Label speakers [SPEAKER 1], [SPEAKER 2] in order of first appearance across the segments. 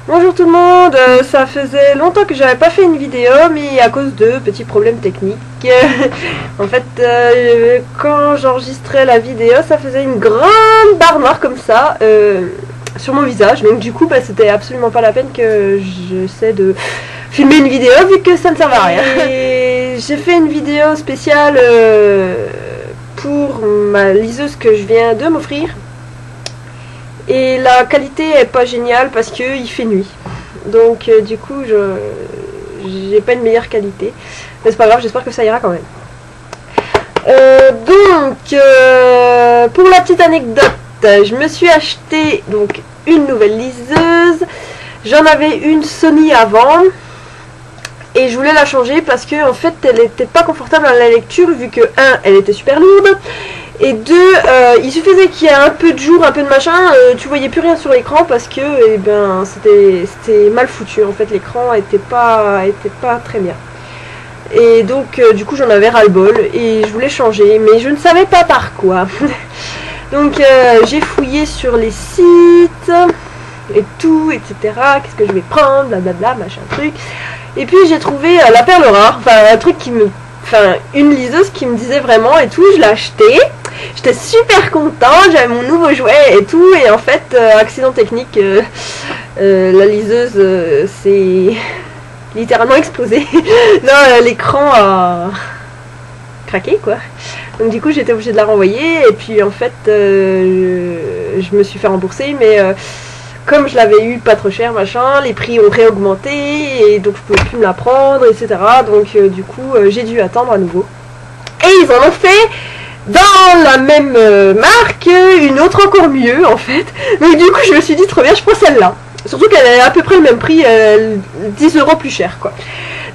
[SPEAKER 1] Bonjour tout le monde, ça faisait longtemps que j'avais pas fait une vidéo, mais à cause de petits problèmes techniques. En fait, quand j'enregistrais la vidéo, ça faisait une grande barre noire comme ça sur mon visage. Donc du coup, c'était absolument pas la peine que j'essaie de filmer une vidéo vu que ça ne servait à rien. Et j'ai fait une vidéo spéciale pour ma liseuse que je viens de m'offrir. Et la qualité est pas géniale parce qu'il fait nuit. Donc du coup j'ai pas une meilleure qualité. Mais c'est pas grave, j'espère que ça ira quand même. Pour la petite anecdote, je me suis acheté donc une nouvelle liseuse. J'en avais une Sony avant. Et je voulais la changer parce que en fait elle était pas confortable à la lecture vu que 1 elle était super lourde. Et 2, il suffisait qu'il y ait un peu de jour, un peu de machin, tu voyais plus rien sur l'écran parce que c'était mal foutu. En fait, l'écran était pas très bien. Et donc, du coup, j'en avais ras-le-bol et je voulais changer, mais je ne savais pas par quoi. Donc, j'ai fouillé sur les sites et tout, etc. Qu'est-ce que je vais prendre, blablabla, machin truc. Et puis, j'ai trouvé la perle rare, enfin, un truc qui me... Enfin, une liseuse qui me disait vraiment et tout, je l'ai acheté. J'étais super contente, j'avais mon nouveau jouet et tout, et en fait, accident technique, la liseuse s'est littéralement explosée. Non, l'écran a craqué, quoi. Donc du coup, j'étais obligée de la renvoyer, et puis en fait, je me suis fait rembourser, mais comme je l'avais eu pas trop cher, machin, les prix ont réaugmenté, et donc je pouvais plus me la prendre, etc. Donc du coup, j'ai dû attendre à nouveau. Et ils en ont fait dans la même marque, une autre encore mieux en fait. Donc du coup je me suis dit trop bien, je prends celle-là. Surtout qu'elle est à peu près le même prix, 10 € plus cher quoi.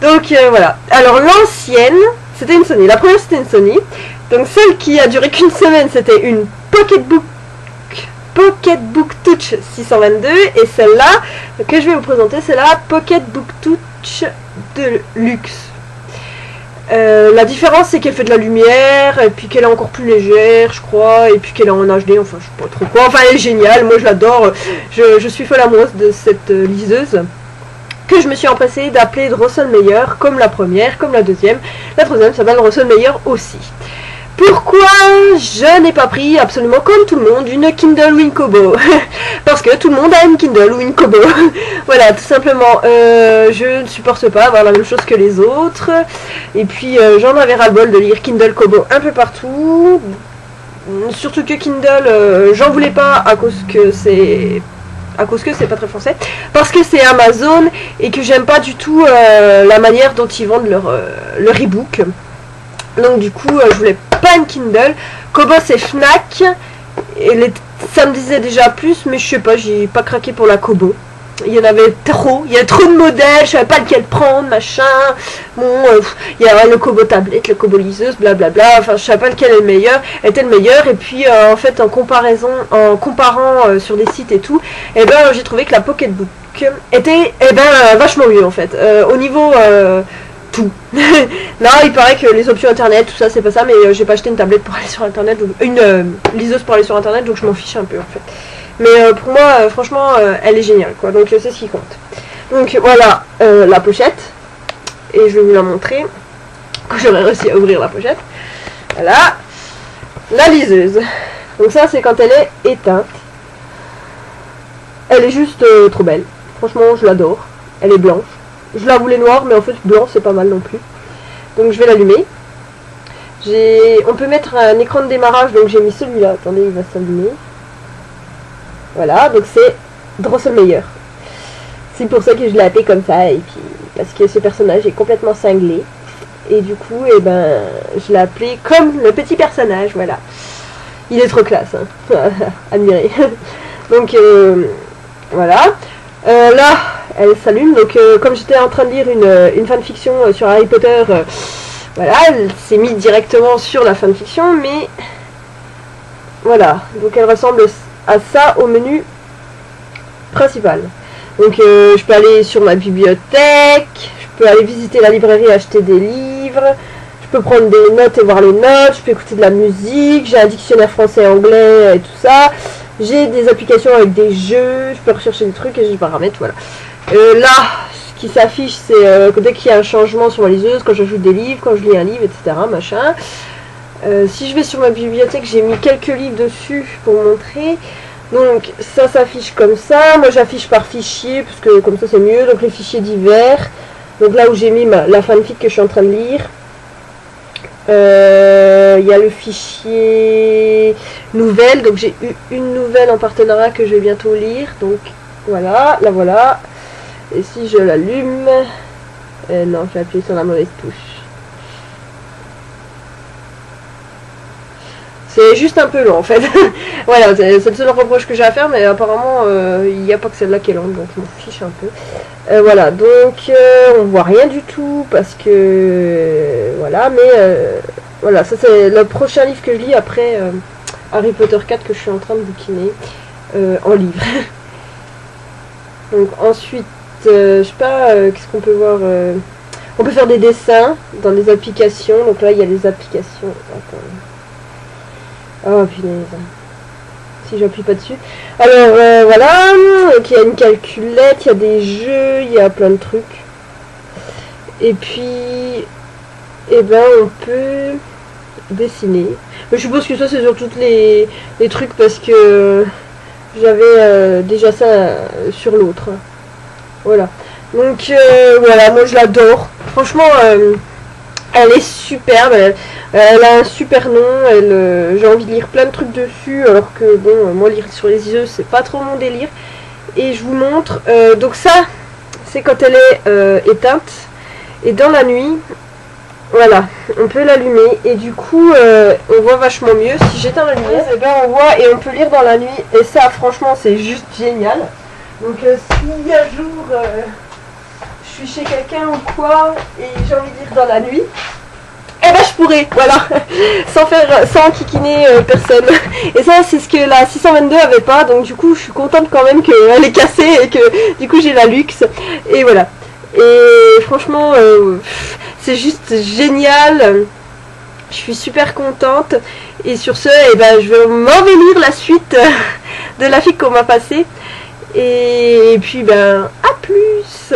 [SPEAKER 1] Donc voilà. Alors l'ancienne, c'était une Sony. La première c'était une Sony. Donc celle qui a duré qu'une semaine, c'était une Pocketbook Touch 622. Et celle-là que je vais vous présenter, c'est la Pocketbook Touch de luxe. La différence c'est qu'elle fait de la lumière et puis qu'elle est encore plus légère je crois et puis qu'elle est en HD, enfin je sais pas trop quoi, enfin elle est géniale, moi je l'adore, je suis folle amoureuse de cette liseuse que je me suis empressée d'appeler Drosselmeyer comme la première, comme la deuxième. La troisième s'appelle Drosselmeyer aussi. Pourquoi je n'ai pas pris absolument comme tout le monde une Kindle ou une Kobo? Parce que tout le monde a une Kindle ou une Kobo. Voilà, tout simplement. Je ne supporte pas avoir la même chose que les autres. Et puis j'en avais ras-le-bol de lire Kindle, Kobo un peu partout. Surtout que Kindle, j'en voulais pas à cause que c'est pas très français, parce que c'est Amazon et que j'aime pas du tout la manière dont ils vendent leur e-book. Donc du coup je voulais pas une Kindle. Kobo c'est Fnac et ça me disait déjà plus, mais je sais pas, j'ai pas craqué pour la Kobo. Il y en avait trop, il y a trop de modèles, je savais pas lequel prendre, machin. Bon, il y a le Kobo tablette, le Kobo liseuse, blablabla. Enfin, je savais pas lequel était le meilleur. Et puis, en fait, en comparant sur des sites et tout, et ben, j'ai trouvé que la Pocketbook était, vachement mieux en fait. Au niveau tout. Non, il paraît que les options internet, tout ça, c'est pas ça, mais j'ai pas acheté une tablette pour aller sur internet, donc, une liseuse pour aller sur internet, donc je m'en fiche un peu en fait. Mais pour moi, franchement, elle est géniale, quoi. Donc c'est ce qui compte. Donc voilà la pochette. Et je vais vous la montrer. Quand j'aurai réussi à ouvrir la pochette. Voilà. La liseuse. Donc ça, c'est quand elle est éteinte. Elle est juste trop belle. Franchement, je l'adore. Elle est blanche. Je la voulais noire, mais en fait, blanc, c'est pas mal non plus. Donc je vais l'allumer. On peut mettre un écran de démarrage, donc j'ai mis celui-là. Attendez, il va s'allumer. Voilà, donc c'est Drosselmeyer. C'est pour ça que je l'ai appelé comme ça, et puis parce que ce personnage est complètement cinglé. Et du coup, je l'ai appelé comme le petit personnage, voilà. Il est trop classe, hein. Admirez. Donc, voilà. Là, elle s'allume, donc comme j'étais en train de lire une fanfiction sur Harry Potter, voilà, elle s'est mise directement sur la fanfiction, mais voilà, donc elle ressemble à ça au menu principal. Donc je peux aller sur ma bibliothèque, je peux aller visiter la librairie, acheter des livres, je peux prendre des notes et voir les notes, je peux écouter de la musique, j'ai un dictionnaire français-anglais et tout ça, J'ai des applications avec des jeux, je peux rechercher des trucs et j'ai des paramètres, voilà. Là, ce qui s'affiche, c'est que dès qu'il y a un changement sur ma liseuse, quand j'ajoute des livres, quand je lis un livre, etc. Machin. Si je vais sur ma bibliothèque, j'ai mis quelques livres dessus pour montrer. Donc ça s'affiche comme ça. Moi j'affiche par fichier, parce que comme ça c'est mieux. Donc les fichiers divers. Donc là où j'ai mis la fanfic que je suis en train de lire. Il y a le fichier nouvelle. Donc j'ai eu une nouvelle en partenariat que je vais bientôt lire. Donc voilà, la voilà. Et si je l'allume... non, j'ai appuyé sur la mauvaise touche. C'est juste un peu long en fait. Voilà, c'est le seul reproche que j'ai à faire, mais apparemment il n'y a pas que celle-là qui est lente, donc je m'en fiche un peu. Voilà, donc on voit rien du tout parce que voilà, mais voilà, ça c'est le prochain livre que je lis après Harry Potter 4 que je suis en train de bouquiner en livre. Donc ensuite, je sais pas, qu'est-ce qu'on peut voir on peut faire des dessins dans les applications, donc là il y a les applications. Attends. Oh punaise. Si j'appuie pas dessus. Alors voilà. Donc il y a une calculette, il y a des jeux, il y a plein de trucs. Et puis, eh ben on peut dessiner. Mais je suppose que ça c'est sur toutes les trucs parce que j'avais déjà ça sur l'autre. Voilà. Donc voilà, moi je l'adore. Franchement, elle est superbe. Elle a un super nom. J'ai envie de lire plein de trucs dessus. Alors que bon, moi lire sur les yeux c'est pas trop mon délire. Et je vous montre. Donc ça, c'est quand elle est éteinte. Et dans la nuit, voilà, on peut l'allumer. Et du coup, on voit vachement mieux. Si j'éteins la lumière, et ben on voit et on peut lire dans la nuit. Et ça, franchement, c'est juste génial. Donc si un jour je suis chez quelqu'un ou quoi et j'ai envie de lire dans la nuit, eh ben je pourrais, voilà, sans kikiner personne. Et ça c'est ce que la 622 avait pas, donc du coup je suis contente quand même qu'elle est cassée et que du coup j'ai la luxe. Et voilà. Et franchement c'est juste génial. Je suis super contente. Et sur ce, eh ben, je vais m'envenir la suite de la fic qu'on m'a passée. Et puis ben à plus.